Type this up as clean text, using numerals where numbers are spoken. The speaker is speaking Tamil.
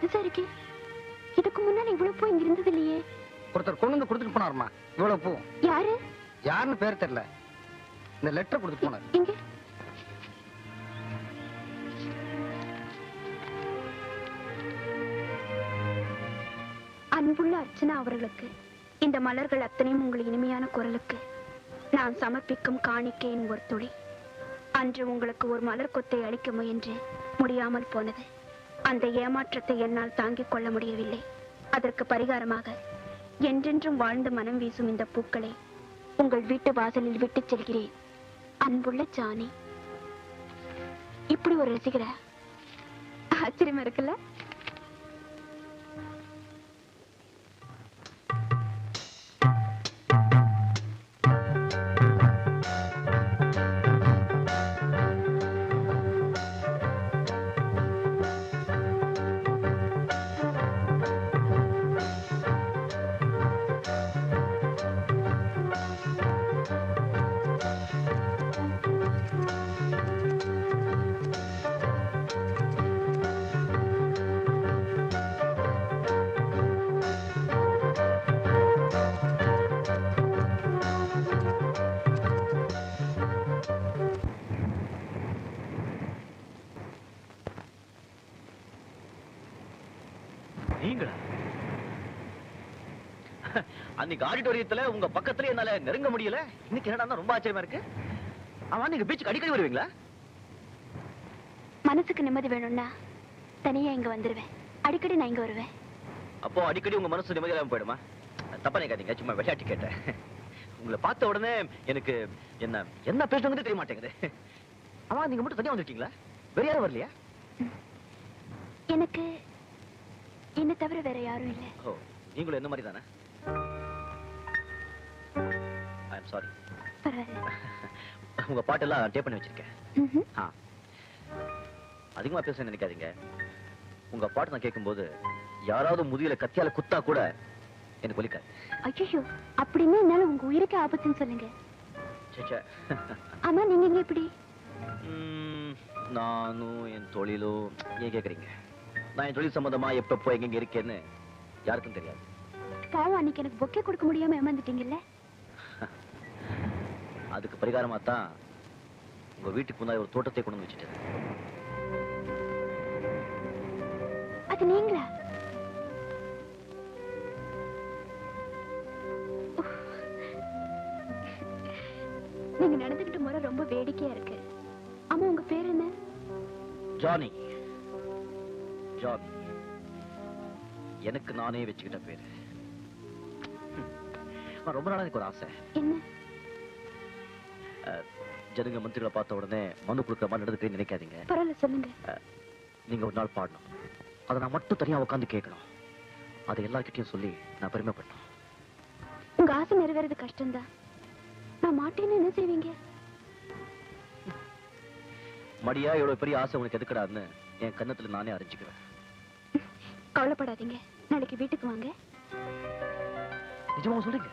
புதுசா இருக்கே. இதுக்கு முன்னால இவ்வளவு பூ இங்க இருந்தது இல்லையே. ஒருத்தர் கொண்டு வந்து கொடுத்துட்டு போனாருமா இவ்வளவு பூ. யாரு? யாருன்னு பேர் தெரியல. இந்த லெட்டர் கொடுத்துட்டு போனார். இங்க அன்புள்ள அர்ச்சனா அவர்களுக்கு இந்த மலர்கள் அத்தனையும் உங்கள் இனிமையான குரலுக்கு நான் சமர்ப்பிக்கும் காணிக்கையின் ஒரு துளி. அன்று உங்களுக்கு ஒரு மலர் கொத்தை அளிக்க முயன்று முடியாமல் போனது. அந்த ஏமாற்றத்தை என்னால் தாங்கிக் கொள்ள முடியவில்லை. அதற்கு பரிகாரமாக என்றென்றும் வாழ்ந்து மனம் வீசும் இந்த பூக்களை உங்கள் வீட்டு வாசலில் விட்டுச் செல்கிறேன். அன்புள்ள ஜானி. இப்படி ஒரு ரசிகரா? ஆச்சரியமா இருக்குல்ல? அன்னைக்கு ஆடிட்டோரியத்துல உங்க பக்கத்துல என்னால நெருங்க முடியல. இன்னைக்கு என்னடா ரொம்ப ஆச்சரியமா இருக்கு. ஆமா, நீங்க பீச்சுக்கு அடிக்கடி வருவீங்களா? மனசுக்கு நிம்மதி வேணும்னா தனியா இங்க வந்துருவேன். அடிக்கடி நான் இங்க வருவேன். அப்போ அடிக்கடி உங்க மனசு நிம்மதியில்லாம போயிடுமா? தப்பா நினைக்காதீங்க, சும்மா விளையாட்டு கேட்டேன். உங்களை பார்த்த உடனே எனக்கு என்ன என்ன பேசணுங்கிறது தெரிய மாட்டேங்குது. ஆமா, நீங்க மட்டும் தனியா வந்துட்டீங்களா? வேற யாரும் வரலையா? எனக்கு என்ன தவிர வேற யாரும் இல்லை. ஓ, நீங்களும் என்ன மாதிரி தானே? ஐ அம் சாரி. பரவாயில்லை. உங்க பாட்டெல்லாம் டேப் பண்ணி வச்சிருக்கேன். அதிகமா பேச நினைக்காதீங்க. உங்க பாட்டு நான் கேட்கும்போது யாராவது முதுகில கத்தியால குத்தா கூட எனக்கு வலிக்காது. ஐயோ, அப்படின்னா என்னால உங்க உயிருக்கு ஆபத்துன்னு சொல்லுங்க. ஆமா, நீங்க இங்க எப்படி? நானும் என் தொழிலும் ஏன் கேக்குறீங்க? நான் என் தொழில் சம்பந்தமா எப்பப்போ எங்க இருக்கேன்னு யாருக்கும் தெரியாது. பாவம், அன்னைக்கு எனக்கு பொக்கே கொடுக்க முடியாம ஏமாந்துட்டீங்கல்ல? அதுக்கு பரிகாரமா தான் உங்க வீட்டுக்கு முன்னாடி ஒரு தோட்டத்தை கொண்டு வச்சுட்டேன். அது நீங்களா? நீங்க நடந்துகிட்ட முறை ரொம்ப வேடிக்கையா இருக்கு. ஆமா, உங்க பேர் என்ன? ஜானி. ஜானி எனக்கு நானே வச்சுக்கிட்ட பேரு. ரொம்ப நாளா எனக்கு ஒரு ஆசை. என்ன? ஜனங்க மந்திரிகளை பார்த்த உடனே மனு கொடுக்கிற மாதிரி நடந்துக்கிறேன்னு நினைக்காதீங்க. பரவாயில்ல, சொல்லுங்க. நீங்க ஒரு நாள் பாடணும். அதை நான் மட்டும் தனியா உட்காந்து கேட்கணும். அதை எல்லார்கிட்டையும் சொல்லி நான் பெருமைப்படணும். உங்க ஆசை நிறைவேறது கஷ்டம்தான். நான் மாட்டேன்னு என்ன செய்வீங்க? மடியா எவ்வளவு பெரிய ஆசை உனக்கு எதுக்கடான்னு என் கன்னத்துல நானே அறிஞ்சுக்குவேன். கவலைப்படாதீங்க, நாளைக்கு வீட்டுக்கு வாங்க. நிஜமா சொல்றீங்க?